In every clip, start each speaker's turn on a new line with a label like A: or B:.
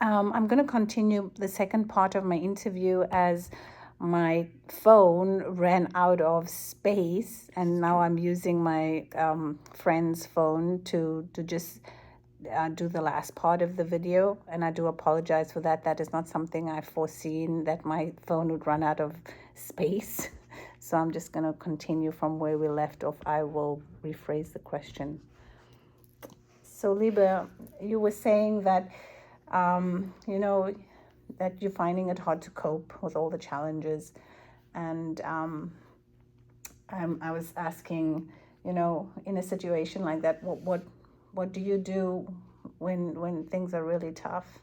A: I'm going to continue the second part of my interview as my phone ran out of space, and now I'm using my friend's phone to just do the last part of the video. And I do apologize for that. That is not something I foreseen, that my phone would run out of space. So I'm just going to continue from where we left off. I will rephrase the question. So, Liebe, you were saying that, you know, that you're finding it hard to cope with all the challenges. And I was asking, in a situation like that, what do you do when things are really tough,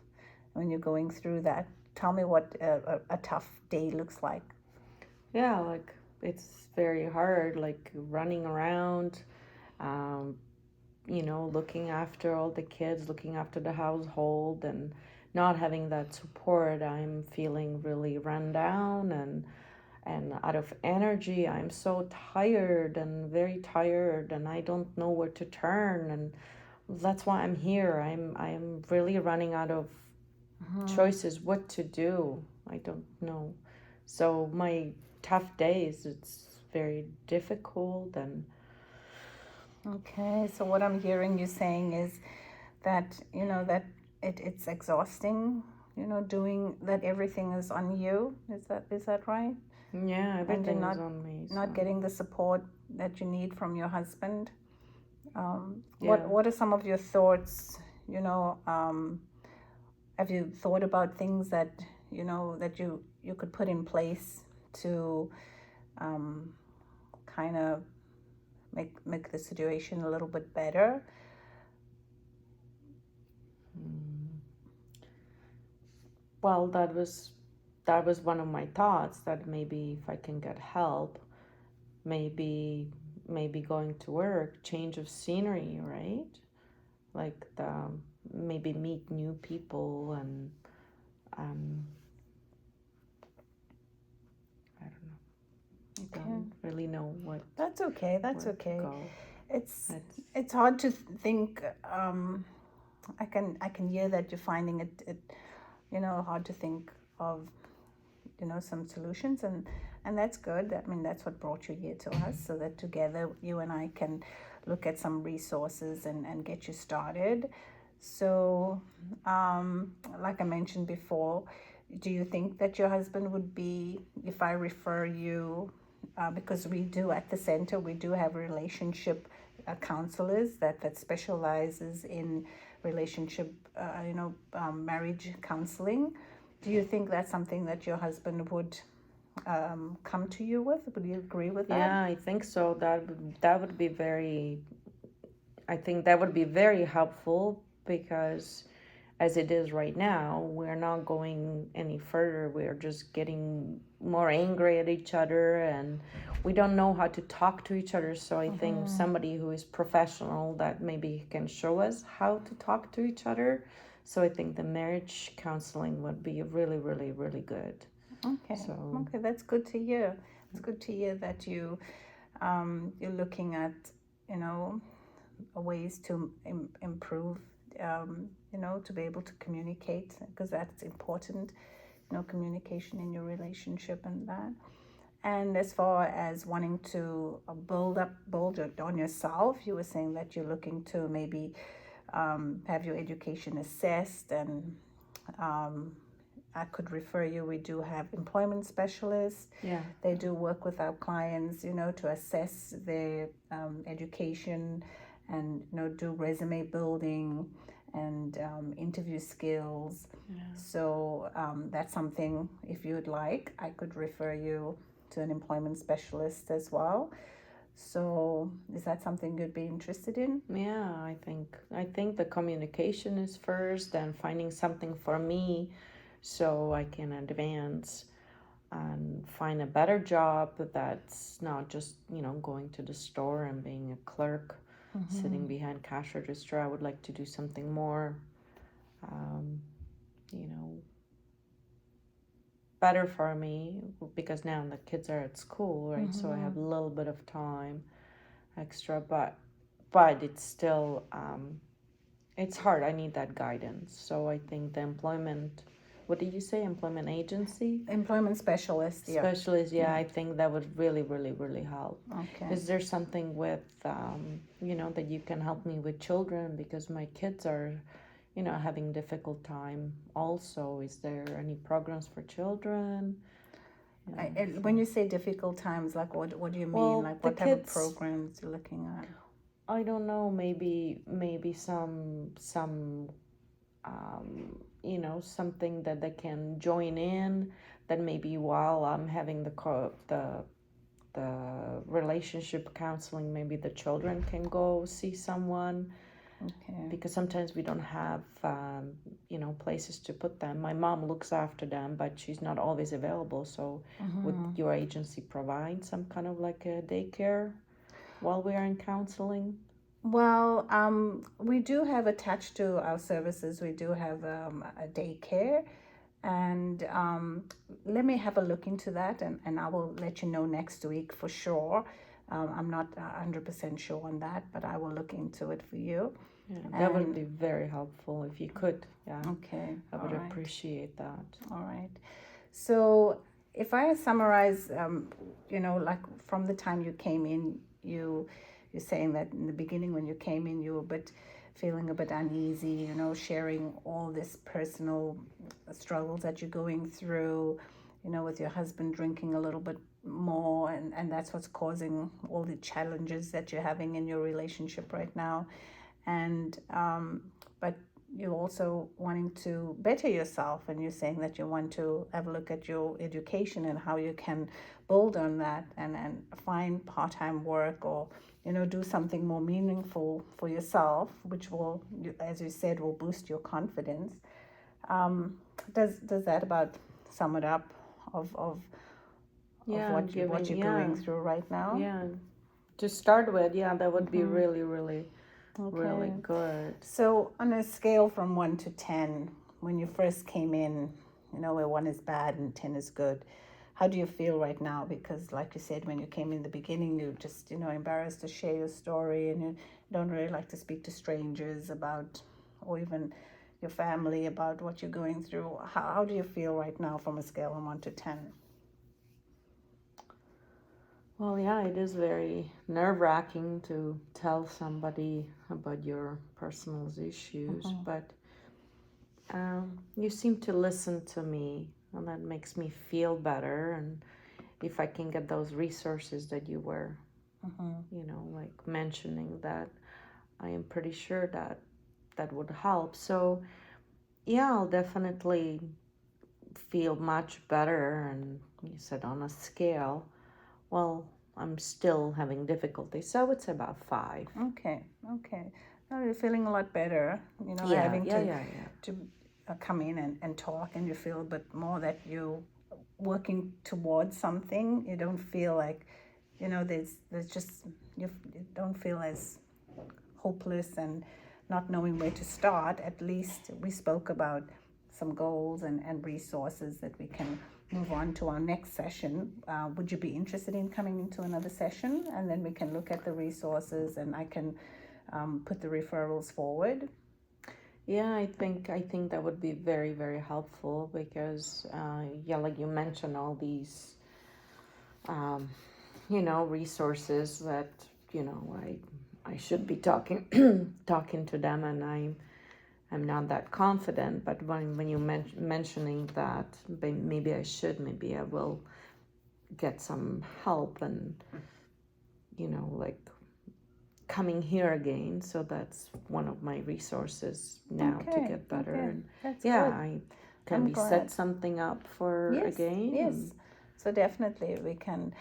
A: when you're going through that? Tell me what a tough day looks like.
B: Yeah, like it's very hard, like running around, um, looking after all the kids, looking after the household, and not having that support. I'm feeling really run down and out of energy. I'm so tired and very tired, and I don't know where to turn. And that's why I'm here. I'm really running out of choices what to do. I don't know. So my tough days, it's very difficult. And
A: Okay, so what I'm hearing you saying is that, that it's exhausting, doing that, everything is on you. Is that right?
B: yeah,
A: And you're
B: everything is on me.
A: not
B: So
A: getting the support that you need from your husband.
B: yeah.
A: What are some of your thoughts? Have you thought about things that that you could put in place to kind of make the situation a little bit better?
B: Well, that was one of my thoughts, that maybe if I can get help, maybe going to work, change of scenery, right? Like maybe meet new people, and um, I don't know. I
A: Okay,
B: don't really know what
A: that's okay. That's
B: where to
A: okay.
B: go.
A: It's
B: It's
A: it's hard to think. I can hear that you're finding it hard to think of some solutions, and that's good. I mean, that's what brought you here to us, so that together you and I can look at some resources and get you started. So, like I mentioned before, do you think that your husband would be, if I refer you, because we do at the center, we do have relationship counselors that specializes in relationship, marriage counseling. Do you think that's something that your husband would come to you with? Would you agree with that?
B: Yeah, I think so. That would be very. I think that would be very helpful, because as it is right now, we're not going any further. We're just getting more angry at each other, and we don't know how to talk to each other. So I think somebody who is professional, that maybe can show us how to talk to each other. So I think the marriage counseling would be really, really, really good.
A: Okay,
B: So
A: okay, that's good to hear. It's good to hear that you're looking at you know ways to improve, to be able to communicate, because that's important. Communication in your relationship and that. And as far as wanting to build on yourself, you were saying that you're looking to maybe have your education assessed, and I could refer you. We do have employment specialists.
B: yeah,
A: They do work with our clients, to assess their education, and do resume building and interview skills. So that's something, if you would like, I could refer you to an employment specialist as well. So is that something you'd be interested in?
B: yeah. I think the communication is first, and finding something for me so I can advance and find a better job that's not just, going to the store and being a clerk, sitting behind cash register. I would like to do something more, um, you know, better for me, because now the kids are at school, right? So I have a little bit of time extra, but it's still it's hard. I need that guidance. So I think the employment, what did you say? Employment agency?
A: Employment specialist, yeah.
B: Specialist, yeah, I think that would really, really, really help.
A: Okay.
B: Is there something with, that you can help me with children because my kids are, having difficult time also? Is there any programs for children?
A: When you say difficult times, like what do you mean?
B: Well,
A: Like
B: the
A: what type of
B: kids,
A: programs you're looking at?
B: I don't know, maybe some something that they can join in, that maybe while I'm having the relationship counseling, maybe the children can go see someone.
A: Okay.
B: Because sometimes we don't have places to put them. My mom looks after them, but she's not always available. So would your agency provide some kind of like a daycare while we are in counseling?
A: Well, we do have attached to our services, we do have a daycare, and let me have a look into that, and I will let you know next week for sure. I'm not 100% sure on that, but I will look into it for you.
B: Yeah, that would be very helpful if you could. Yeah.
A: Okay.
B: I would appreciate that.
A: All right. So if I summarize, like from the time you came in, you're saying that in the beginning when you came in, you were feeling a bit uneasy, sharing all this personal struggles that you're going through, with your husband drinking a little bit more, and that's what's causing all the challenges that you're having in your relationship right now. And but you're also wanting to better yourself, and you're saying that you want to have a look at your education and how you can build on that, and find part-time work, or do something more meaningful for yourself, which will, as you said, will boost your confidence. Does that about sum it up of what you're going through right now?
B: Yeah, to start with, that would be really, really, really good.
A: So on a scale from 1 to 10, when you first came in, where 1 is bad and 10 is good, how do you feel right now? Because like you said, when you came in the beginning, you just, embarrassed to share your story, and you don't really like to speak to strangers about, or even your family, about what you're going through. How do you feel right now from a scale of 1 to 10?
B: Well, yeah, it is very nerve-wracking to tell somebody about your personal issues, but you seem to listen to me, and that makes me feel better. And if I can get those resources that you were, like mentioning, that I am pretty sure that would help. So, yeah, I'll definitely feel much better. And you said on a scale, well, I'm still having difficulty, so it's about 5.
A: Okay. Now you're feeling a lot better, having to come in and talk, and you feel a bit more that you're working towards something. You don't feel like, there's just, you don't feel as hopeless and not knowing where to start. At least we spoke about some goals and resources that we can move on to our next session. Would you be interested in coming into another session, and then we can look at the resources, and I can put the referrals forward?
B: Yeah, I think that would be very, very helpful, because like you mentioned, all these resources that I should be talking to them, and I'm not that confident. But when you mentioning that, maybe I will get some help, and like coming here again. So that's one of my resources now to get better. And
A: that's
B: good.
A: I'm
B: can we
A: glad.
B: Set something up for again?
A: Yes. So definitely we can,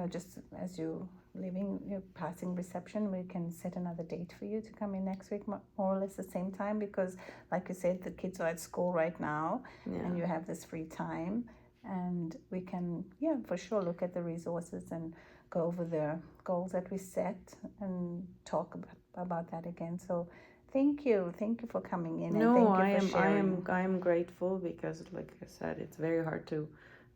A: just as you leaving your passing reception, we can set another date for you to come in next week, more or less the same time, because like you said, the kids are at school right now, and you have this free time, and we can for sure look at the resources and go over the goals that we set and talk about that again. So thank you for coming in.
B: No,
A: and thank you for sharing.
B: I am grateful, because like I said, it's very hard to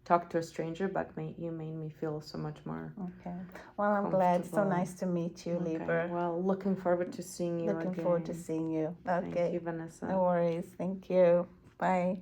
B: talk to a stranger, but you made me feel so much more.
A: Okay. Well, I'm glad. So
B: Comfortable.
A: nice to meet you,
B: Okay.
A: Lieber.
B: Well, looking forward to seeing you
A: Looking
B: again.
A: forward to seeing you. Okay.
B: Thank you, Vanessa.
A: No worries. Thank you. Bye.